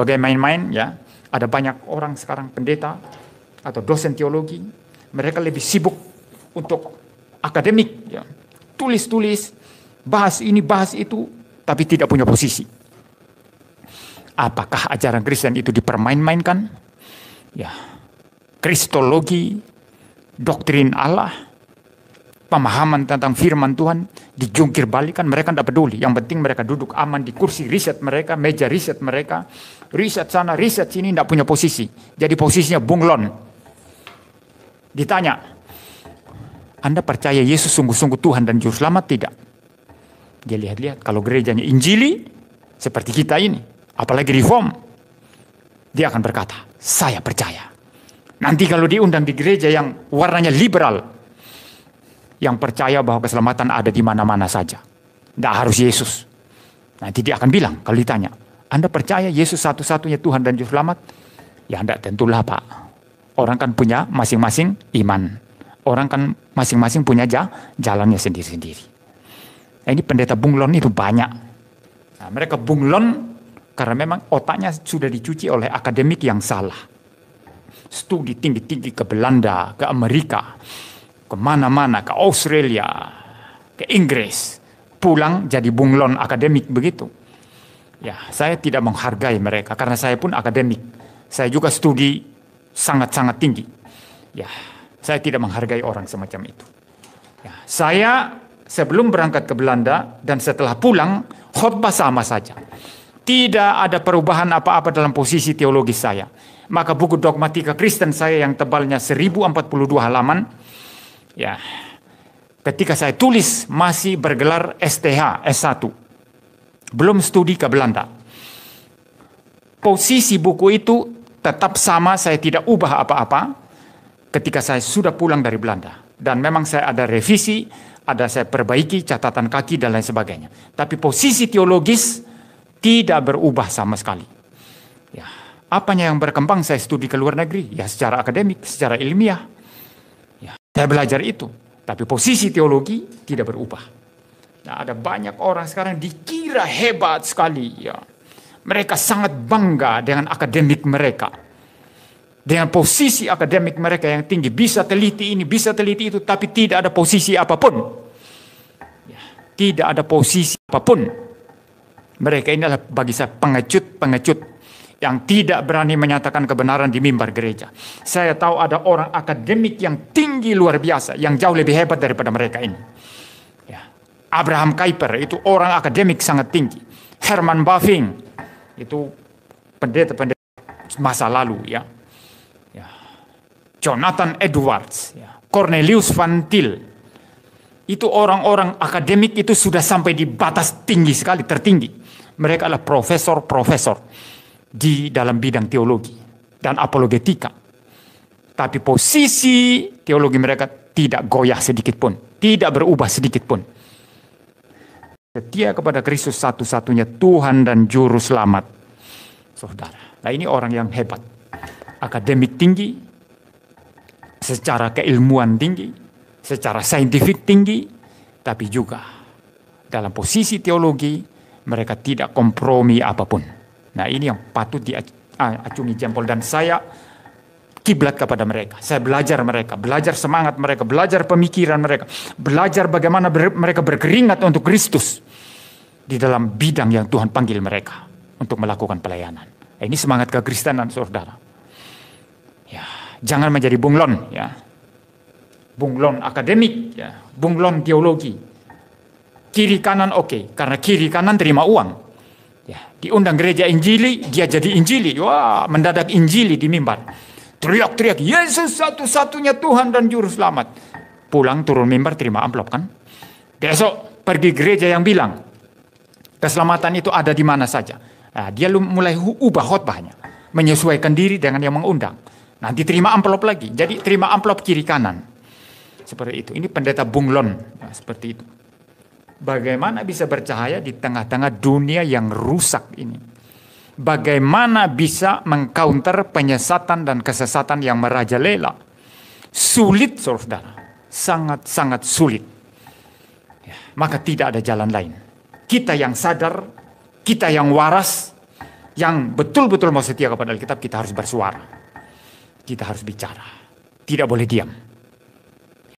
Bagai main-main ya. Ada banyak orang sekarang pendeta atau dosen teologi, mereka lebih sibuk untuk akademik ya. Tulis-tulis, bahas ini, bahas itu, tapi tidak punya posisi. Apakah ajaran Kristen itu dipermain-mainkan? Ya. Kristologi, doktrin Allah, pemahaman tentang firman Tuhan dijungkir balikan, mereka tidak peduli. Yang penting mereka duduk aman di kursi riset mereka, meja riset mereka, riset sana, riset sini, tidak punya posisi. Jadi posisinya bunglon. Ditanya, Anda percaya Yesus sungguh-sungguh Tuhan dan Juru Selamat tidak? Dia lihat-lihat, kalau gerejanya Injili, seperti kita ini, apalagi reform, dia akan berkata, saya percaya. Nanti kalau diundang di gereja yang warnanya liberal, yang percaya bahwa keselamatan ada di mana-mana saja, tidak harus Yesus. Nanti dia akan bilang, kalau ditanya, Anda percaya Yesus satu-satunya Tuhan dan Juru Selamat? Ya tidak, tentulah Pak. Orang kan punya masing-masing iman. Orang kan masing-masing punya jalannya sendiri-sendiri. Nah, ini pendeta bunglon itu banyak. Nah, mereka bunglon karena memang otaknya sudah dicuci oleh akademik yang salah. Studi tinggi-tinggi ke Belanda, ke Amerika, kemana-mana, ke Australia, ke Inggris. Pulang jadi bunglon akademik begitu. Ya, saya tidak menghargai mereka karena saya pun akademik. Saya juga studi sangat-sangat tinggi. Ya, saya tidak menghargai orang semacam itu. Ya, saya sebelum berangkat ke Belanda dan setelah pulang, khotbah sama saja. Tidak ada perubahan apa-apa dalam posisi teologis saya. Maka buku dogmatika Kristen saya yang tebalnya 1042 halaman, ya, ketika saya tulis masih bergelar STH, S1. Belum studi ke Belanda. Posisi buku itu tetap sama, saya tidak ubah apa-apa ketika saya sudah pulang dari Belanda. Dan memang saya ada revisi, ada saya perbaiki catatan kaki dan lain sebagainya. Tapi posisi teologis tidak berubah sama sekali. Ya, apanya yang berkembang saya studi ke luar negeri, ya secara akademik, secara ilmiah. Ya, saya belajar itu, tapi posisi teologi tidak berubah. Nah, ada banyak orang sekarang dikira hebat sekali, ya. Mereka sangat bangga dengan akademik mereka. Dengan posisi akademik mereka yang tinggi, bisa teliti ini, bisa teliti itu, tapi tidak ada posisi apapun. Ya, tidak ada posisi apapun. Mereka ini adalah bagi saya pengecut yang tidak berani menyatakan kebenaran di mimbar gereja. Saya tahu ada orang akademik yang tinggi luar biasa, yang jauh lebih hebat daripada mereka ini. Ya. Abraham Kuyper itu orang akademik sangat tinggi. Herman Bavinck itu pendeta-pendeta masa lalu, ya. Ya. Jonathan Edwards, ya. Cornelius Van Til, itu orang-orang akademik itu sudah sampai di batas tinggi sekali, tertinggi. Mereka adalah profesor-profesor di dalam bidang teologi dan apologetika. Tapi posisi teologi mereka tidak goyah sedikit pun, tidak berubah sedikit pun. Setia kepada Kristus satu-satunya Tuhan dan Juru Selamat. Saudara, nah ini orang yang hebat. Akademik tinggi, secara keilmuan tinggi, secara saintifik tinggi, tapi juga dalam posisi teologi mereka tidak kompromi apapun. Nah ini yang patut diacungi jempol, dan saya kiblat kepada mereka. Saya belajar mereka, belajar semangat mereka, belajar pemikiran mereka, belajar bagaimana mereka berkeringat untuk Kristus di dalam bidang yang Tuhan panggil mereka untuk melakukan pelayanan. Ini semangat kekristenan, saudara. Ya, jangan menjadi bunglon, ya. Bunglon akademik, ya. Bunglon teologi. Kiri kanan oke, karena kiri kanan terima uang. Ya, diundang gereja Injili, dia jadi Injili. Wah, mendadak Injili di mimbar. Teriak-teriak, Yesus satu-satunya Tuhan dan Juru Selamat. Pulang turun mimbar terima amplop kan. Besok pergi gereja yang bilang keselamatan itu ada di mana saja. Nah, dia mulai ubah khotbahnya, menyesuaikan diri dengan yang mengundang. Nanti terima amplop lagi. Jadi terima amplop kiri kanan. Seperti itu. Ini pendeta bunglon, nah, seperti itu. Bagaimana bisa bercahaya di tengah-tengah dunia yang rusak ini? Bagaimana bisa mengcounter penyesatan dan kesesatan yang merajalela? Sulit, saudara. Sangat-sangat sulit. Ya, maka tidak ada jalan lain. Kita yang sadar, kita yang waras, yang betul-betul mau setia kepada Alkitab, kita harus bersuara. Kita harus bicara. Tidak boleh diam.